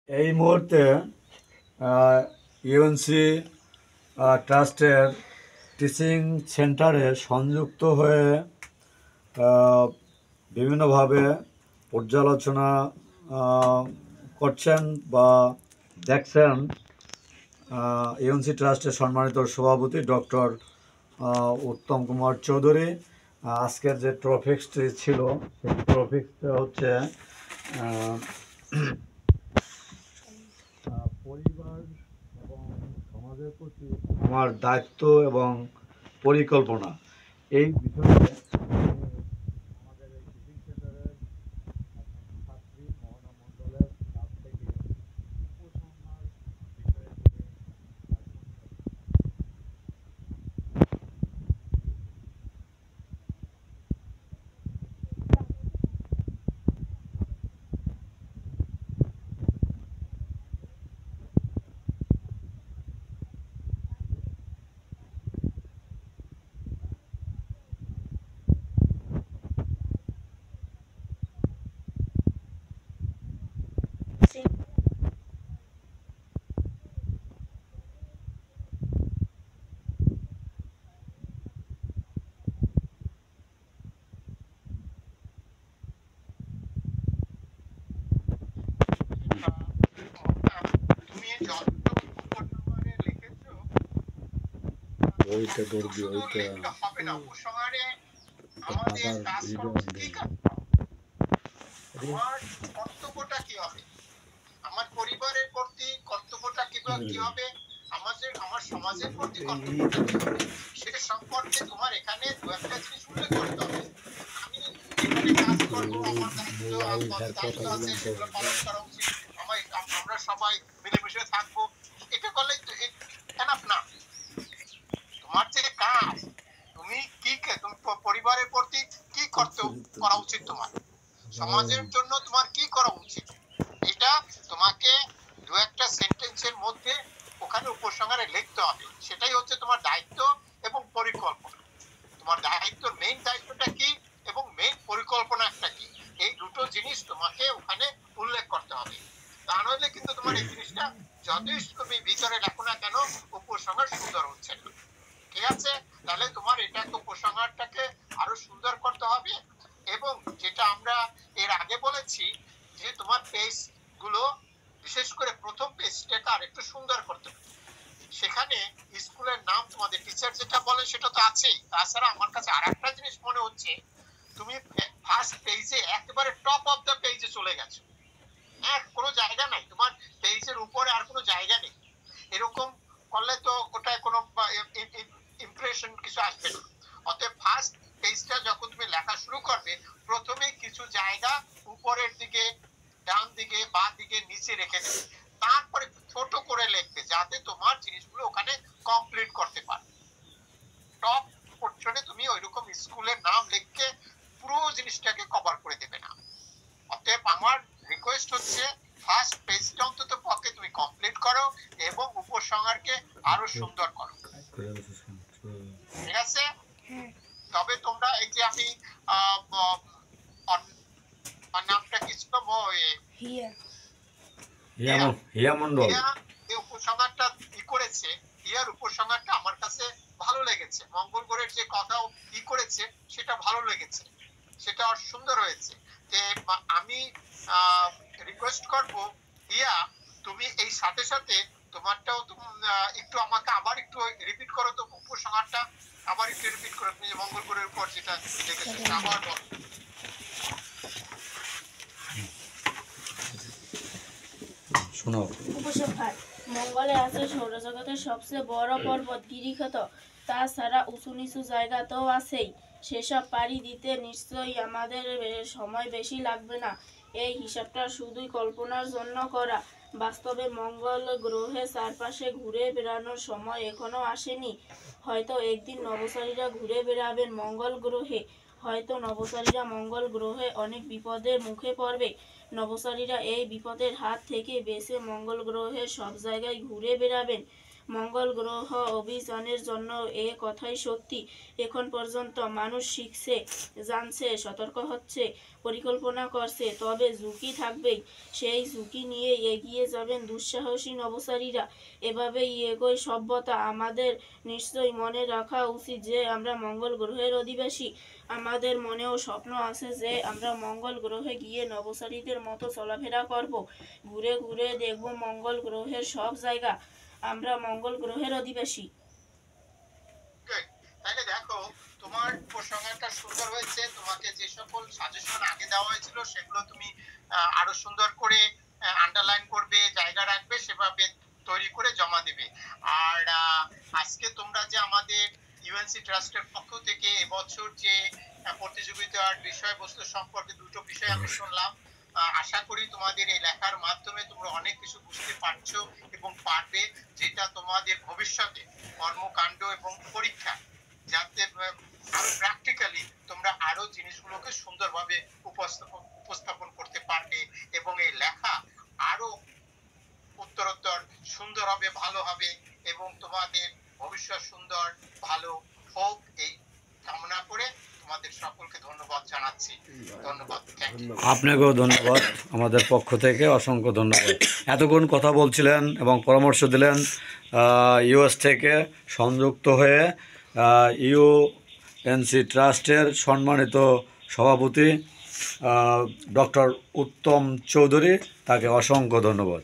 এই মুহূর্তে ইউএনসি ট্রাস্টের টিচিং সেন্টারে সংযুক্ত হয়ে বিভিন্নভাবে পর্যালোচনা করছেন বা দেখছেন ইউএনসি ট্রাস্টের সম্মানিত সভাপতি ডক্টর উত্তম কুমার চৌধুরী। আজকের যে টপিকসটি ছিল সেই টপিকসটা হচ্ছে পরিবার এবং সমাজের প্রতি আমার দায়িত্ব এবং পরিকল্পনা, এই বিষয়ে আমাদের এই টিচিং সেন্টারের ছাত্রী মোহনা মণ্ডলের কাছ থেকে উপসংহার বিষয়ে ওইটা ধরবি, ওইটা হবে না। উপসংহারে আমাদের আমার কর্তব্যটা কি হবে, আমার পরিবারের প্রতি কর্তব্যটা কি হবে, আমার সমাজের প্রতি কর্তব্যটা কি হবে, সেটা সম্পর্কে তোমার এখানে দু একটা জিনিস উল্লেখ করতে হবে। আমি এখানে কাজ করবো, আমার দায়িত্ব আছে, সেগুলো পালন করা উচিত, আমরা সবাই মিলেমিশে থাকবো, এটা করলেই তো এনাফ না। তোমার যে কাজ, তুমি পরিবারের প্রতি কি করা উচিত, তোমার সমাজের জন্য তোমার কি করা উচিত, এটা তোমাকে দু একটা সেন্টেন্সের মধ্যে ওখানে উপসংহারে লিখতে হবে। সেটাই হচ্ছে তোমার দায়িত্ব এবং পরিকল্পনা। তোমার দায়িত্বর মেইন দায়িত্বটা কি এবং মেইন পরিকল্পনাটা কি, এই দুটো জিনিস তোমাকে ওখানে উল্লেখ করতে হবে। তা নইলে কিন্তু তোমার এই জিনিসটা যতই তুমি ভিতরে রাখো না কেন, উপসংহার সুন্দর হচ্ছে না। ঠিক আছে, তাহলে তোমার এটা উপসংহারটাকে আরো সুন্দর করতে হবে। এবং যেটা আমরা এর আগে বলেছি যে তোমার পেজ গুলো, বিশেষ করে প্রথম পেজটাকে আর একটু সুন্দর করতে হবে। সেখানে স্কুলের নাম, তোমাদের টিচার যেটা বলে সেটা তো আছেই, তাছাড়া আমার কাছে আর একটা জিনিস মনে হচ্ছে, তুমি ফার্স্ট পেজে একেবারে টপ অফ দ্য পেজে চলে গেছো, কোনো জায়গা নাই, তোমার পেজের উপরে আর কোনো জায়গা নেই। এরকম করলে তো ওটায় কোনো ইমপ্রেশন কিছু আসবে না। অতএব ফার্স্ট পেজটা যখন তুমি লেখা শুরু করবে, প্রথমে কিছু জায়গা উপরের দিকে, ডান দিকে, বাঁ দিকে, নিচে রেখে দেবে, তারপরে ছোট করে লিখবে যাতে তোমার জিনিসগুলো ওখানে কমপ্লিট করতে পারো। টপ পোর্শনে তুমি ওইরকম স্কুলের নাম লিখে পুরো জিনিসটাকে কভার করে দেবে না। অতএব আমার রিকোয়েস্ট হচ্ছে, ফার্স্ট পেজটা অন্তত পক্ষে তুমি কমপ্লিট করো এবং উপসংহারকে আরো সুন্দর করো। ঠিক আছে, তবে তোমরা এই যে আমি নামটা কি ছিল, হিয়া মন্ডল, এই উপসংহারটা কি করেছে, হিয়ার উপসংহারটা আমার কাছে ভালো লেগেছে। মঙ্গল গ্রহের যে কথাও কি করেছে সেটা ভালো লেগেছে, সেটা সুন্দর হয়েছে। যে আমি রিকোয়েস্ট করব, হিয়া তুমি এই সাথে সাথে তোমারটাও একটু আমাকে আবার একটু রিপিট করো তো, উপসংহারটা আবার একটু রিপিট করো, তুমি মঙ্গল গ্রহের উপর যেটা লিখেছো আবার বলো। শোনো। উপসংহার: মঙ্গলে আছে সৌরজগতের সবচেয়ে বড় পর্বত গিরিখাত, তাছাড়া উঁচু নিচু জায়গা তো আছেই। সেসব পাড়ি দিতে নিশ্চয়ই আমাদের সময় বেশি লাগবে না। এই হিসাবটা শুধুই কল্পনার জন্য করা। বাস্তবে মঙ্গল গ্রহের চারপাশে ঘুরে বেড়ানোর সময় এখনো আসেনি। হয়তো একদিন নভোচারীরা ঘুরে বেড়াবেন মঙ্গল গ্রহে। হয়তো নভোচারীরা মঙ্গল গ্রহে অনেক বিপদের মুখে পড়বে। নভোচারীরা এই বিপদের হাত থেকে বেঁচে মঙ্গল গ্রহের সব জায়গায় ঘুরে বেড়াবেন। মঙ্গল গ্রহ অভিযানের জন্য এ কথাই সত্যি। এখন পর্যন্ত মানুষ শিখছে, জানছে, সতর্ক হচ্ছে, পরিকল্পনা করছে, তবে ঝুঁকি থাকবেই। সেই ঝুঁকি নিয়ে এগিয়ে যাবেন দুঃসাহসী নভোচারীরা। এভাবেই এগোয় সভ্যতা। আমাদের নিশ্চয়ই মনে রাখা উচিত যে আমরা মঙ্গল গ্রহের অধিবাসী। আমাদের মনেও স্বপ্ন আছে যে আমরা মঙ্গল গ্রহে গিয়ে নভোচারীদের মতো চলাফেরা করব, ঘুরে ঘুরে দেখব মঙ্গল গ্রহের সব জায়গা। আমরা মঙ্গল গ্রহের অধিবাসী। Good. তাহলে দেখো, তোমার প্রসঙ্গটা সুন্দর হয়েছে। তোমাকে যে সকল সাজেশন আগে দেওয়া হয়েছিল সেগুলো তুমি আরো সুন্দর করে আন্ডারলাইন করবে, জায়গা রাখবে, সেভাবে তৈরি করে জমা দেবে। আর আজকে তোমরা যে আমাদের ইউএনসি ট্রাস্টের পক্ষ থেকে এবছর যে প্রতিযোগিতার বিষয়বস্তু সম্পর্কে দুটো বিষয় আমি শুনলাম, আশা করি তোমাদের এই লেখার মাধ্যমে তোমরা অনেক কিছু বুঝতে পারছো এবং পারবে, যেটা তোমাদের ভবিষ্যতে কর্মকাণ্ড এবং পরীক্ষা যাতে আরো প্র্যাকটিক্যালি তোমরা আরো জিনিসগুলোকে সুন্দরভাবে উপস্থাপন করতে পারবে এবং এই লেখা আরো উত্তরোত্তর সুন্দর হবে, ভালো হবে এবং তোমাদের ভবিষ্যৎ সুন্দর ভালো হোক, এই কামনা করে তোমাদের সকলকে ধন্যবাদ জানাচ্ছি। ধন্যবাদ। আপনাকেও ধন্যবাদ, আমাদের পক্ষ থেকে অসংখ্য ধন্যবাদ। এতক্ষণ কথা বলছিলেন এবং পরামর্শ দিলেন ইউএস থেকে সংযুক্ত হয়ে ইউএনসি ট্রাস্টের সম্মানিত সভাপতি ডক্টর উত্তম চৌধুরী। তাকে অসংখ্য ধন্যবাদ।